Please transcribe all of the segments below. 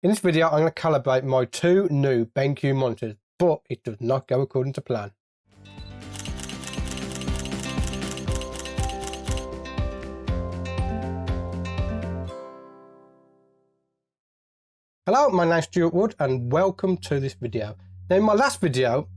In this video, I'm going to calibrate my two new BenQ monitors, but it does not go according to plan. Hello, my name is Stuart Wood and welcome to this video. Now in my last video,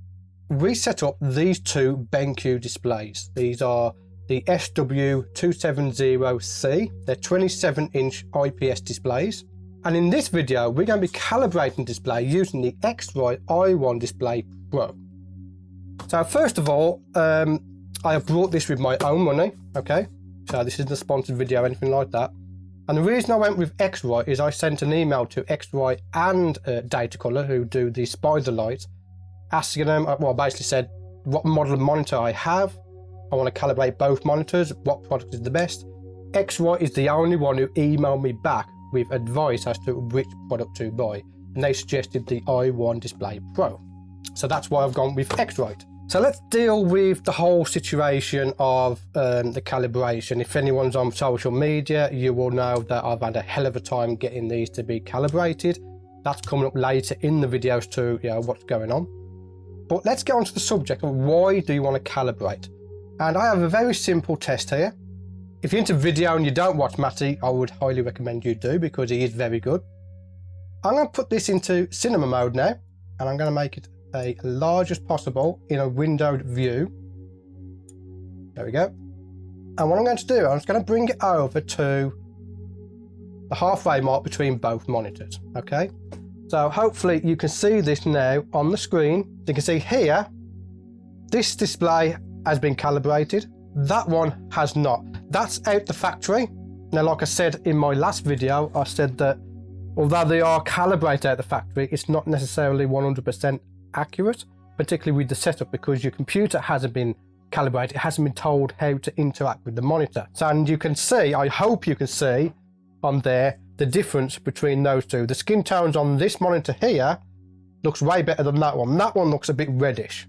we set up these two BenQ displays. These are the SW270C. They're 27-inch IPS displays. And in this video, we're going to be calibrating display using the X-Rite i1 Display Pro. So first of all, I have brought this with my own money, okay? So this isn't a sponsored video or anything like that. And the reason I went with X-Rite is I sent an email to X-Rite and Datacolor, who do the spider lights, asking them, well, I basically said what model of monitor I have. I want to calibrate both monitors, what product is the best. X-Rite is the only one who emailed me back with advice as to which product to buy, and they suggested the i1 Display Pro. So that's why I've gone with X-Rite. So let's deal with the whole situation of the calibration. If anyone's on social media, you will know that I've had a hell of a time getting these to be calibrated. That's coming up later in the videos to what's going on. But let's get on to the subject of why do you want to calibrate? And I have a very simple test here. If you're into video and you don't watch Matty, I would highly recommend you do because he is very good. I'm going to put this into cinema mode now, and I'm going to make it as large as possible in a windowed view. There we go. And what I'm going to do, I'm just going to bring it over to the halfway mark between both monitors. Okay. So hopefully you can see this now on the screen. You can see here, this display has been calibrated. That one has not. That's out the factory. Now, like I said in my last video, I said that although they are calibrated out the factory, it's not necessarily 100% accurate, particularly with the setup, because your computer hasn't been calibrated. It hasn't been told how to interact with the monitor. So, and you can see, I hope you can see on there, the difference between those two. The skin tones on this monitor here looks way better than that one. That one looks a bit reddish.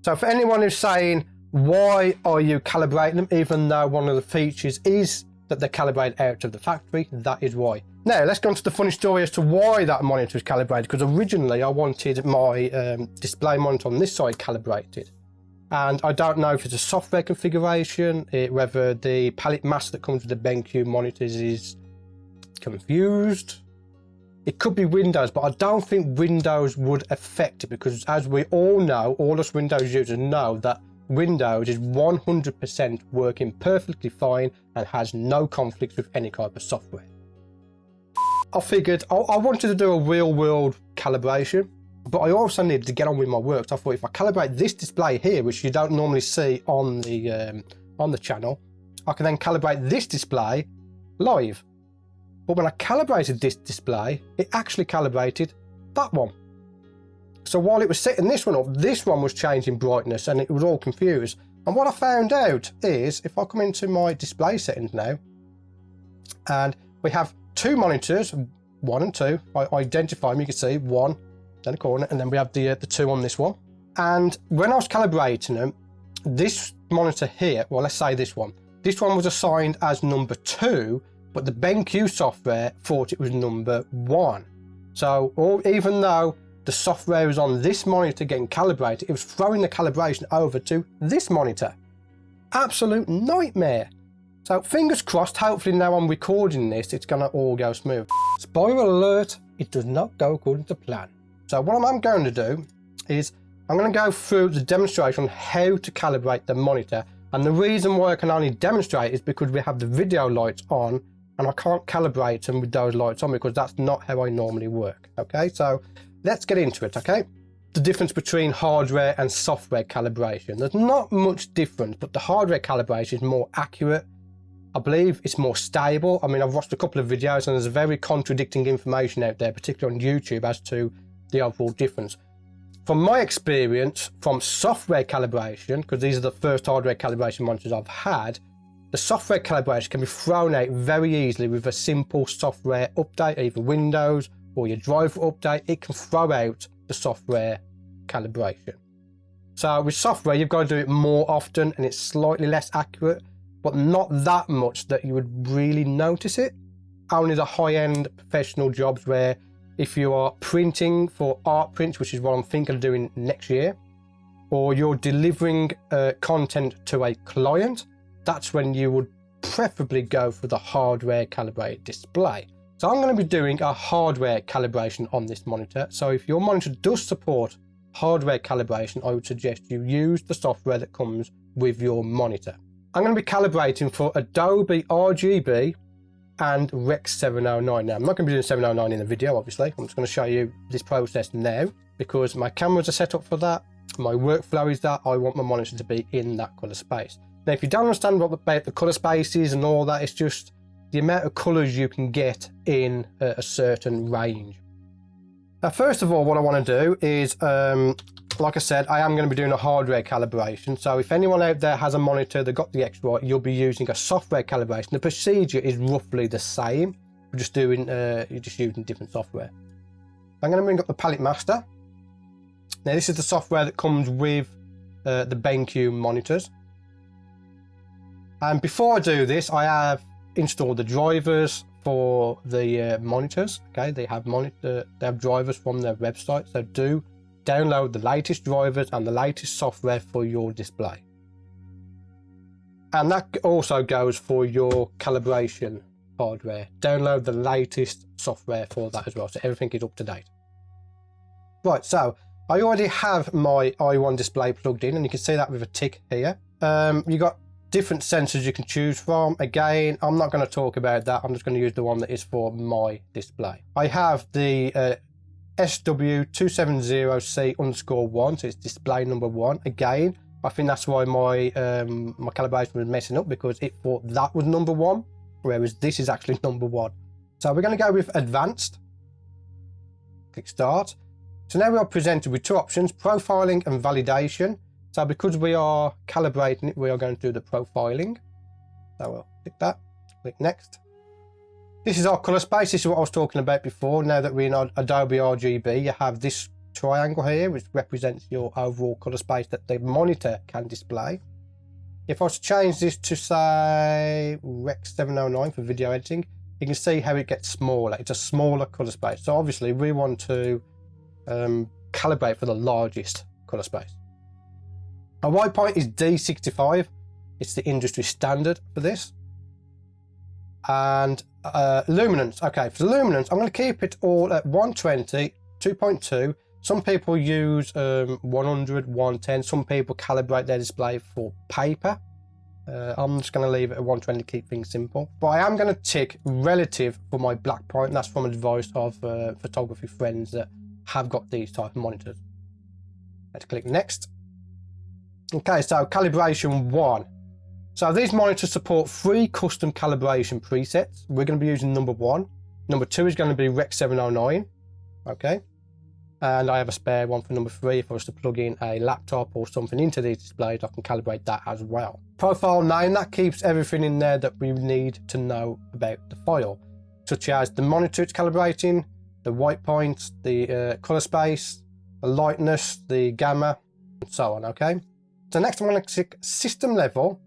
So for anyone who's saying, why are you calibrating them, even though one of the features is that they're calibrated out of the factory? That is why. Now, let's go on to the funny story as to why that monitor is calibrated, because originally I wanted my display monitor on this side calibrated. And I don't know if it's a software configuration, whether the palette mask that comes with the BenQ monitors is confused. It could be Windows, but I don't think Windows would affect it, because as we all know, all us Windows users know that Windows is 100% working perfectly fine and has no conflicts with any type of software. I figured I wanted to do a real-world calibration, but I also needed to get on with my work. So I thought if I calibrate this display here, which you don't normally see on the channel, I can then calibrate this display live. But when I calibrated this display, it actually calibrated that one. So while it was setting this one up, this one was changing brightness and it was all confused. And what I found out is, if I come into my display settings now, and we have two monitors, 1 and 2, I identify them, you can see 1 in the corner, and then we have the 2 on this one. And when I was calibrating them, this monitor here, well, let's say this one was assigned as number 2, but the BenQ software thought it was number 1. So even though the software is on this monitor getting calibrated, it was throwing the calibration over to this monitor. Absolute nightmare. So fingers crossed, hopefully now I'm recording this, it's gonna all go smooth. Spoiler alert, it does not go according to plan. So what I'm going to do is I'm going to go through the demonstration on how to calibrate the monitor. And the reason why I can only demonstrate is because we have the video lights on and I can't calibrate them with those lights on because that's not how I normally work. Okay, so let's get into it, okay? The difference between hardware and software calibration. There's not much difference, but the hardware calibration is more accurate. I believe it's more stable. I mean, I've watched a couple of videos and there's very contradicting information out there, particularly on YouTube, as to the overall difference. From my experience from software calibration, because these are the first hardware calibration monitors I've had, the software calibration can be thrown out very easily with a simple software update, either Windows or your driver update. It can throw out the software calibration. So with software, you've got to do it more often and it's slightly less accurate, but not that much that you would really notice it. Only the high-end professional jobs where if you are printing for art prints, which is what I'm thinking of doing next year, or you're delivering content to a client, that's when you would preferably go for the hardware calibrated display. So I'm going to be doing a hardware calibration on this monitor. So if your monitor does support hardware calibration, I would suggest you use the software that comes with your monitor. I'm going to be calibrating for Adobe RGB and Rec 709. Now, I'm not going to be doing 709 in the video, obviously. I'm just going to show you this process now because my cameras are set up for that. My workflow is that I want my monitor to be in that color space. Now, if you don't understand what about the color spaces and all that, it's just the amount of colors you can get in a certain range. Now, first of all, what I want to do is, like I said, I am going to be doing a hardware calibration. So if anyone out there has a monitor that got the X-Right, you'll be using a software calibration. The procedure is roughly the same. You're just using different software. I'm going to bring up the Palette Master. Now, this is the software that comes with the BenQ monitors. And before I do this, I have installed the drivers for the monitors. Okay, they have drivers from their website, so do download the latest drivers and the latest software for your display. And that also goes for your calibration hardware. Download the latest software for that as well, so everything is up to date. Right, so I already have my i1 display plugged in, and you can see that with a tick here. You got different sensors you can choose from. Again, I'm not going to talk about that. I'm just going to use the one that is for my display. I have the SW270C_1, so it's display number 1. Again, I think that's why my my calibration was messing up, because it thought that was number 1, whereas this is actually number 1. So we're going to go with advanced. Click start. So now we are presented with two options, profiling and validation. So because we are calibrating it, we are going to do the profiling. So we'll click that, click next. This is our color space. This is what I was talking about before. Now that we're in Adobe RGB, you have this triangle here, which represents your overall color space that the monitor can display. If I was to change this to, say, Rec 709 for video editing, you can see how it gets smaller. It's a smaller color space. So obviously we want to calibrate for the largest color space. Our white point is D65. It's the industry standard for this. And luminance. Okay, for the luminance, I'm going to keep it all at 120, 2.2. Some people use 100, 110. Some people calibrate their display for paper. I'm just going to leave it at 120 to keep things simple. But I am going to tick relative for my black point. And that's from advice of photography friends that have got these type of monitors. Let's click next. Okay, so calibration 1. So these monitors support 3 custom calibration presets. We're going to be using number 1. Number 2 is going to be Rec 709. Okay. And I have a spare one for number 3. If I was to plug in a laptop or something into these displays, I can calibrate that as well. Profile 9, that keeps everything in there that we need to know about the file, such as the monitor it's calibrating, the white points, the color space, the lightness, the gamma, and so on. Okay. So next I'm going to click system level,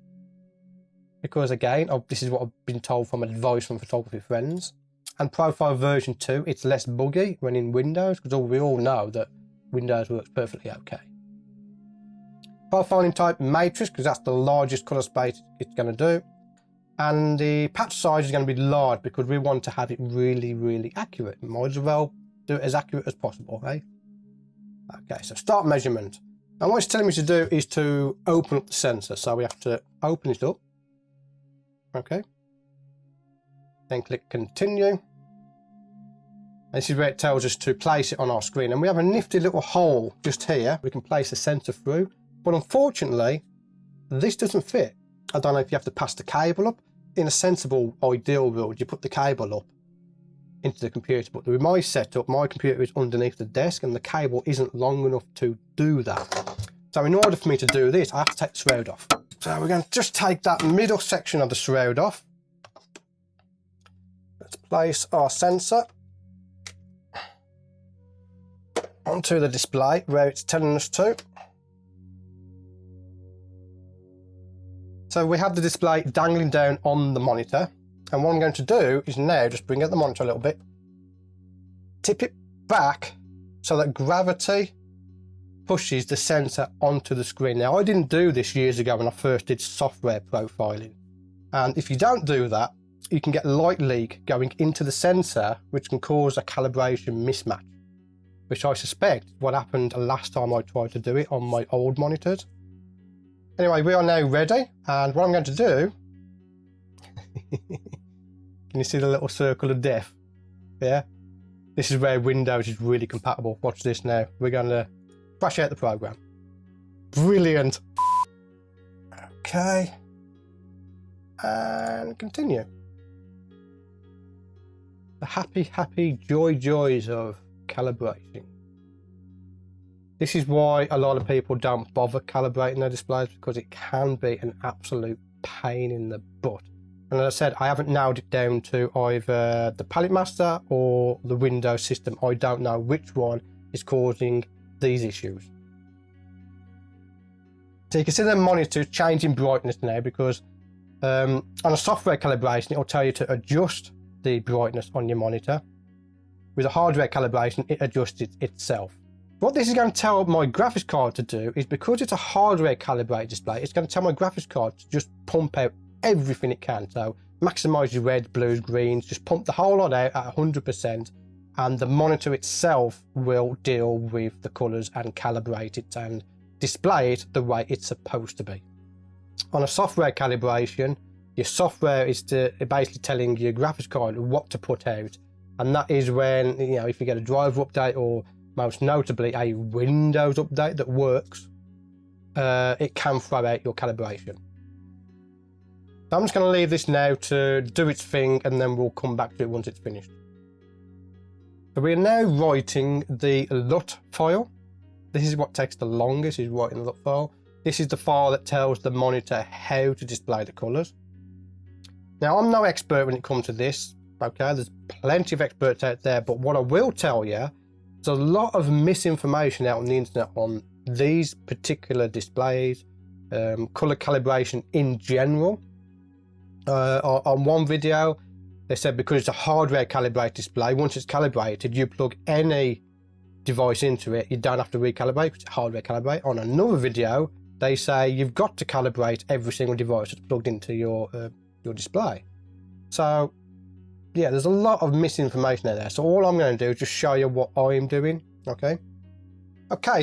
because again, this is what I've been told from advice from photography friends. And profile version 2, it's less buggy when in Windows, because we all know that Windows works perfectly okay. Profiling type matrix, because that's the largest color space it's going to do. And the patch size is going to be large, because we want to have it really, really accurate. Might as well do it as accurate as possible, eh? Okay, so start measurement. And what it's telling me to do is to open up the sensor. So we have to open it up. Okay. Then click continue. And this is where it tells us to place it on our screen. And we have a nifty little hole just here we can place the sensor through. But unfortunately, this doesn't fit. I don't know if you have to pass the cable up. In a sensible, ideal world, you put the cable up into the computer. But with my setup, my computer is underneath the desk and the cable isn't long enough to do that. So in order for me to do this, I have to take the shroud off. So we're going to just take that middle section of the shroud off. Let's place our sensor onto the display where it's telling us to. So we have the display dangling down on the monitor. And what I'm going to do is now just bring out the monitor a little bit, tip it back so that gravity pushes the sensor onto the screen. Now, I didn't do this years ago when I first did software profiling. And if you don't do that, you can get light leak going into the sensor, which can cause a calibration mismatch, which I suspect what happened last time I tried to do it on my old monitors. Anyway, we are now ready, and what I'm going to do, can you see the little circle of death? Yeah, this is where Windows is really compatible. Watch this now. We're going to crash out the program. Brilliant. Okay, and continue. The happy joys of calibrating. This is why a lot of people don't bother calibrating their displays, because it can be an absolute pain in the butt. And as I said, I haven't nailed it down to either the Palette Master or the Windows system. I don't know which one is causing these issues. So you can see the monitor changing brightness now, because on a software calibration, it will tell you to adjust the brightness on your monitor. With a hardware calibration, it adjusts it itself. What this is going to tell my graphics card to do is, because it's a hardware calibrated display, it's going to tell my graphics card to just pump out everything it can. So maximize your reds, blues, greens, just pump the whole lot out at 100%, and the monitor itself will deal with the colors and calibrate it and display it the way it's supposed to be. On a software calibration, your software is basically telling your graphics card what to put out, and that is when, you know, if you get a driver update, or most notably a Windows update that works, it can throw out your calibration. So I'm just going to leave this now to do its thing, and then we'll come back to it once it's finished. So we are now writing the LUT file. This is what takes the longest, is writing the LUT file. This is the file that tells the monitor how to display the colours. Now, I'm no expert when it comes to this, okay? There's plenty of experts out there, but what I will tell you, there's a lot of misinformation out on the internet on these particular displays, colour calibration in general. On one video, they said because it's a hardware calibrated display, once it's calibrated, you plug any device into it, you don't have to recalibrate because it's hardware calibrate. On another video, they say you've got to calibrate every single device that's plugged into your display. So yeah, there's a lot of misinformation out there. So all I'm going to do is just show you what I'm doing. Okay,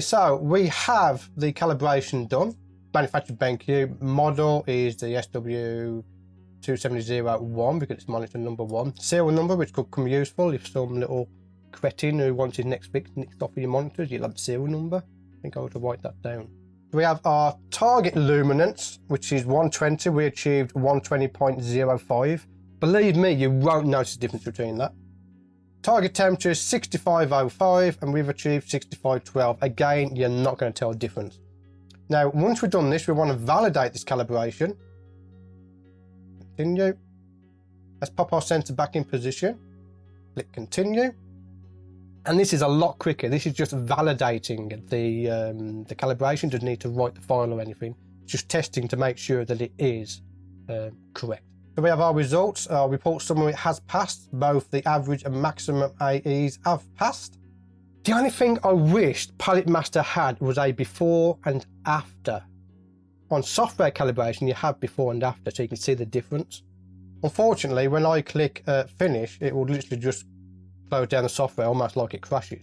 so we have the calibration done. Manufactured BenQ, model is the SW270C because it's monitor number 1. Serial number, which could come useful if some little cretin who wants his next fix nicked off of your monitors, you'll have the serial number. I think I ought to write that down. We have our target luminance, which is 120. We achieved 120.05. Believe me, you won't notice the difference between that. Target temperature is 65.05, and we've achieved 65.12. Again, you're not going to tell a difference. Now, once we've done this, we want to validate this calibration. Continue. Let's pop our sensor back in position. Click continue. And this is a lot quicker. This is just validating the calibration. Doesn't need to write the file or anything. It's just testing to make sure that it is correct. So we have our results. Our report summary has passed. Both the average and maximum AEs have passed. The only thing I wished Palette Master had was a before and after. On software calibration, you have before and after, so you can see the difference. Unfortunately, when I click finish, it will literally just close down the software, almost like it crashes.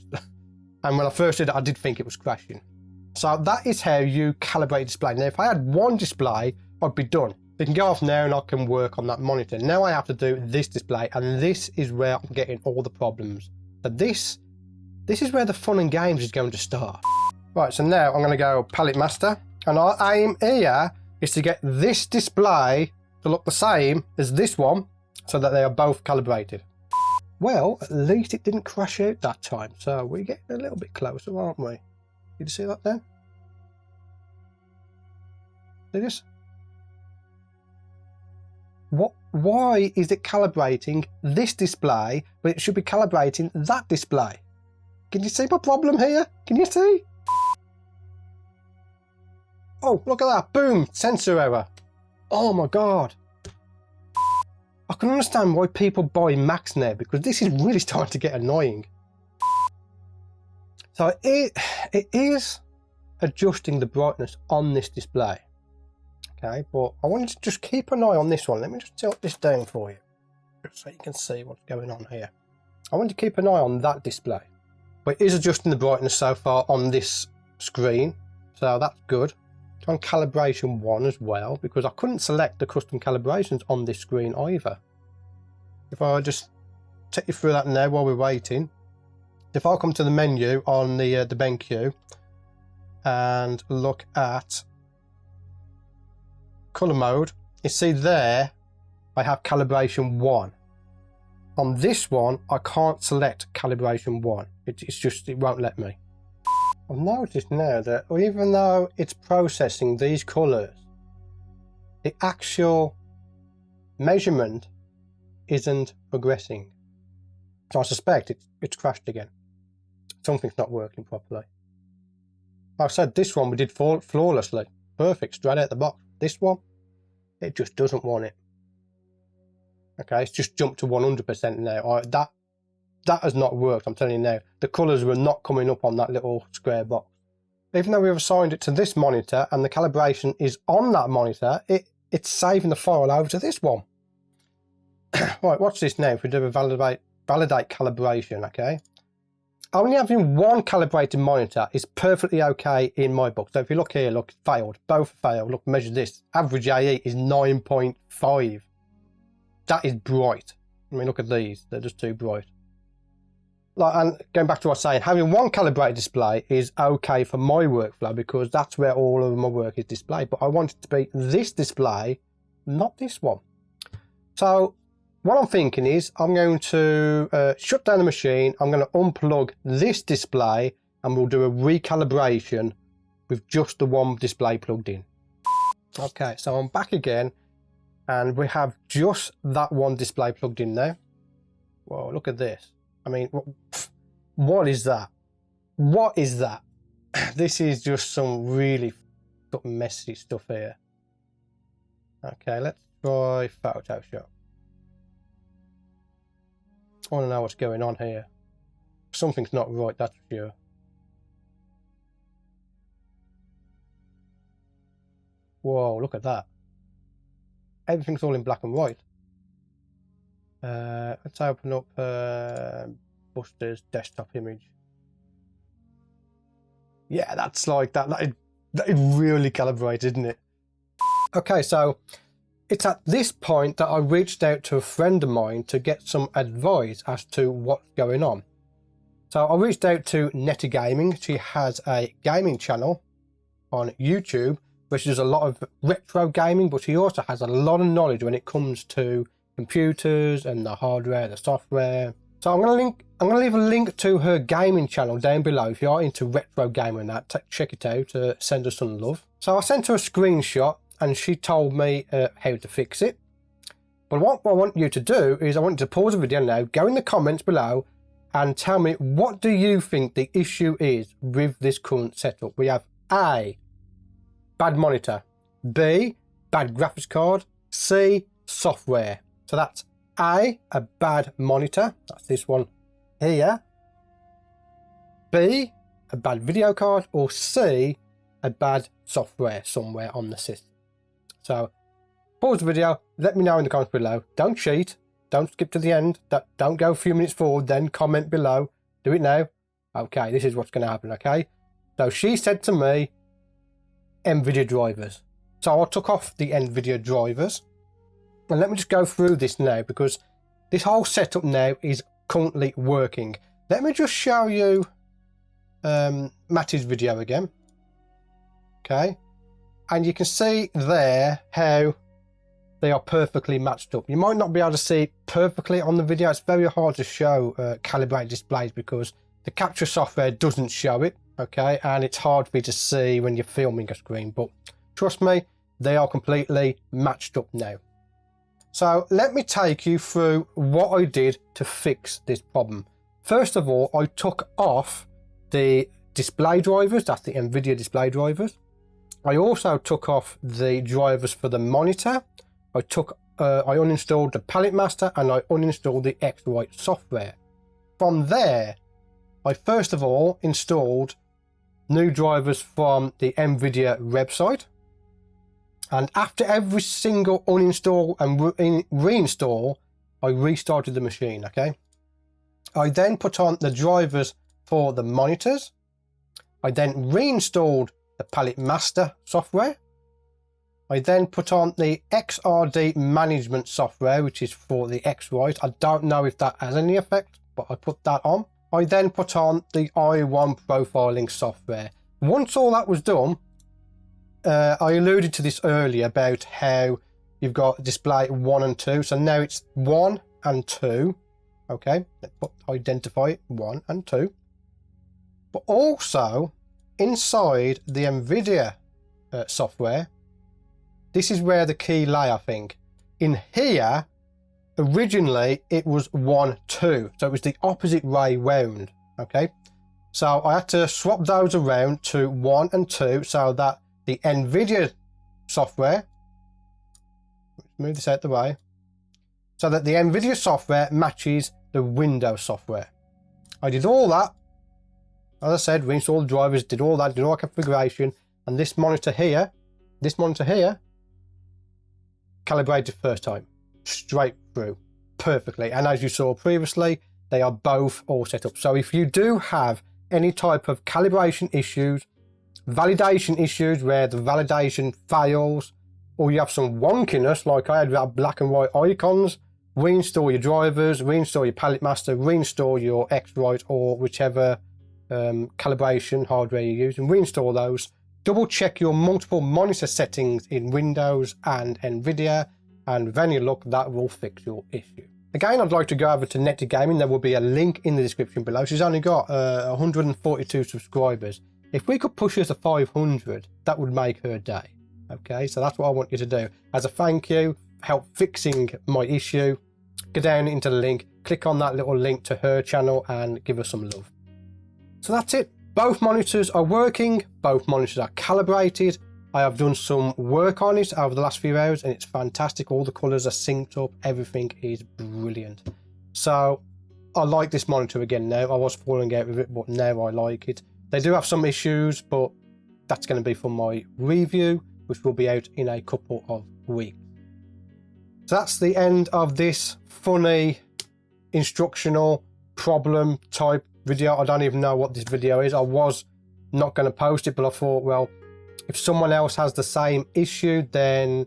And when I first did it, I did think it was crashing. So that is how you calibrate a display. Now, if I had one display, I'd be done. You can go off now and I can work on that monitor. Now I have to do this display, and this is where I'm getting all the problems. But this is where the fun and games is going to start. Right, so now I'm going to go Palette Master, and our aim here is to get this display to look the same as this one, so that they are both calibrated. Well, at least it didn't crash out that time, so we're getting a little bit closer, aren't we? Did you see that then? See this? Why is it calibrating this display when it should be calibrating that display? Can you see my problem here? Can you see? Oh, look at that. Boom. Sensor error. Oh my God. I can understand why people buy Macs now, because this is really starting to get annoying. So it is adjusting the brightness on this display. Okay, but I want you to just keep an eye on this one. Let me just tilt this down for you, just so you can see what's going on here. I want you to keep an eye on that display. But it is adjusting the brightness so far on this screen, so that's good. It's on calibration 1 as well, because I couldn't select the custom calibrations on this screen either. If I just take you through that now while we're waiting. If I come to the menu on the BenQ and look at color mode, you see there I have calibration 1. On this one I can't select calibration 1. It's just, it won't let me. I've noticed now that even though it's processing these colors, the actual measurement isn't progressing. So I suspect it's crashed again. Something's not working properly. Like I said, this one we did flawlessly. Perfect, straight out the box. This one, it just doesn't want it. Okay, it's just jumped to 100% now. That has not worked, I'm telling you now. The colours were not coming up on that little square box. Even though we've assigned it to this monitor and the calibration is on that monitor, it's saving the file over to this one. Right, watch this now. If we do a validate calibration, okay? Only having one calibrated monitor is perfectly okay in my book. So if you look here, look, failed. Both failed. Look, measure this. Average AE is 9.5. That is bright. I mean, look at these. They're just too bright. Like, and going back to what I was saying, having one calibrated display is okay for my workflow because that's where all of my work is displayed. But I want it to be this display, not this one. So what I'm thinking is I'm going to shut down the machine. I'm going to unplug this display and we'll do a recalibration with just the one display plugged in. Okay, so I'm back again and we have just that one display plugged in now. Whoa, look at this. I mean, what is that? What is that? This is just some really messy stuff here. Okay, let's try Photoshop. I want to know what's going on here. Something's not right, that's for sure. Whoa, look at that. Everything's all in black and white. Let's open up Buster's desktop image. Yeah, that's like that. That is really calibrated, isn't it? Okay, so it's at this point that I reached out to a friend of mine to get some advice as to what's going on. So I reached out to Netty Gaming. She has a gaming channel on YouTube where she does a lot of retro gaming, but she also has a lot of knowledge when it comes to computers and the hardware, the software. So I'm going to leave a link to her gaming channel down below. If you are into retro gaming and that, check it out, send her some love. So I sent her a screenshot and she told me how to fix it. But what I want you to do is I want you to pause the video now, go in the comments below and tell me, what do you think the issue is with this current setup? We have A, bad monitor, B, bad graphics card, C, software. So that's A, a bad monitor, that's this one here, B, a bad video card, or C, a bad software somewhere on the system. So pause the video, let me know in the comments below. Don't cheat, don't skip to the end, don't go a few minutes forward, then comment below. Do it now. Okay, this is what's going to happen, okay? So she said to me, NVIDIA drivers. So I took off the NVIDIA drivers. And let me just go through this now because this whole setup now is currently working. Let me just show you Matty's video again. Okay. And you can see there how they are perfectly matched up. You might not be able to see it perfectly on the video. It's very hard to show calibrated displays because the capture software doesn't show it. Okay. And it's hard for you to see when you're filming a screen. But trust me, they are completely matched up now. So let me take you through what I did to fix this problem. First of all, I took off the display drivers, that's the NVIDIA display drivers. I also took off the drivers for the monitor. I uninstalled the palette master and I uninstalled the X-Rite software. From there, I first of all installed new drivers from the NVIDIA website, and after every single uninstall and reinstall, I restarted the machine. Okay, I then put on the drivers for the monitors. I then reinstalled the Palette Master software. I then put on the XRD management software, which is for the X-Write. I don't know if that has any effect, but I put that on. I then put on the i1 profiling software. Once all that was done, I alluded to this earlier about how you've got display 1 and 2. So now it's 1 and 2. Okay, identify it, 1 and 2. But also inside the NVIDIA software, this is where the key lay, I think. In here, originally it was 1, 2. So it was the opposite way round. Okay. So I had to swap those around to 1 and 2 so that the NVIDIA software, move this out the way, so that the NVIDIA software matches the Windows software. I did all that. As I said, reinstalled the drivers, did all that, did all that configuration, and this monitor here, calibrated first time, straight through, perfectly. And as you saw previously, they are both all set up. So if you do have any type of calibration issues, validation issues where the validation fails, or you have some wonkiness like I had with our black and white icons, reinstall your drivers, reinstall your Palette Master, reinstall your X-Write or whichever calibration hardware you use, and reinstall those. Double check your multiple monitor settings in Windows and NVIDIA, and with any luck that will fix your issue. Again, I'd like to go over to Netty Gaming. There will be a link in the description below. She's only got 142 subscribers. If we could push her to 500, that would make her day. Okay, so that's what I want you to do. As a thank you, help fixing my issue, go down into the link, click on that little link to her channel and give her some love. So that's it. Both monitors are working, both monitors are calibrated. I have done some work on it over the last few hours and it's fantastic. All the colours are synced up, everything is brilliant. So I like this monitor again now. I was falling out with it, but now I like it. They do have some issues, but that's going to be for my review, which will be out in a couple of weeks. So that's the end of this funny, instructional, problem type video. I don't even know what this video is. I was not going to post it, but I thought, well, if someone else has the same issue, then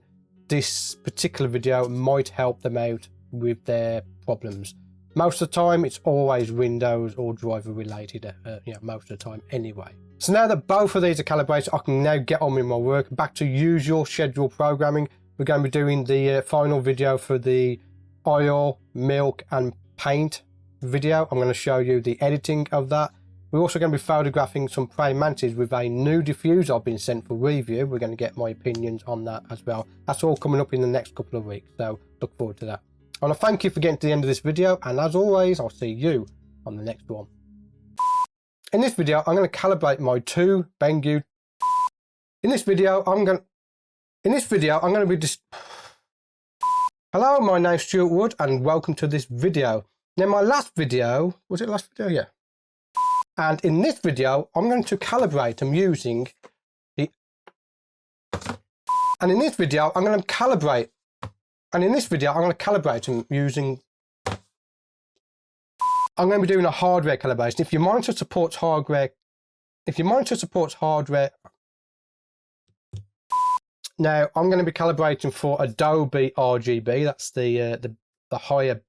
this particular video might help them out with their problems. Most of the time, it's always Windows or driver related, most of the time anyway. So now that both of these are calibrated, I can now get on with my work. Back to usual schedule programming. We're going to be doing the final video for the oil, milk and paint video. I'm going to show you the editing of that. We're also going to be photographing some praying mantises with a new diffuser I've been sent for review. We're going to get my opinions on that as well. That's all coming up in the next couple of weeks, so look forward to that. I want to thank you for getting to the end of this video, and as always, I'll see you on the next one. In this video, I'm going to calibrate my two BenQ. In this video, I'm going to be Hello, my name's Stuart Wood, and welcome to this video. Now, my last video, was it last video? Yeah. And in this video, I'm going to calibrate them using the... And in this video, I'm going to calibrate... And in this video, I'm going to calibrate them using... I'm going to be doing a hardware calibration. If your monitor supports hardware... Now, I'm going to be calibrating for Adobe RGB. That's the higher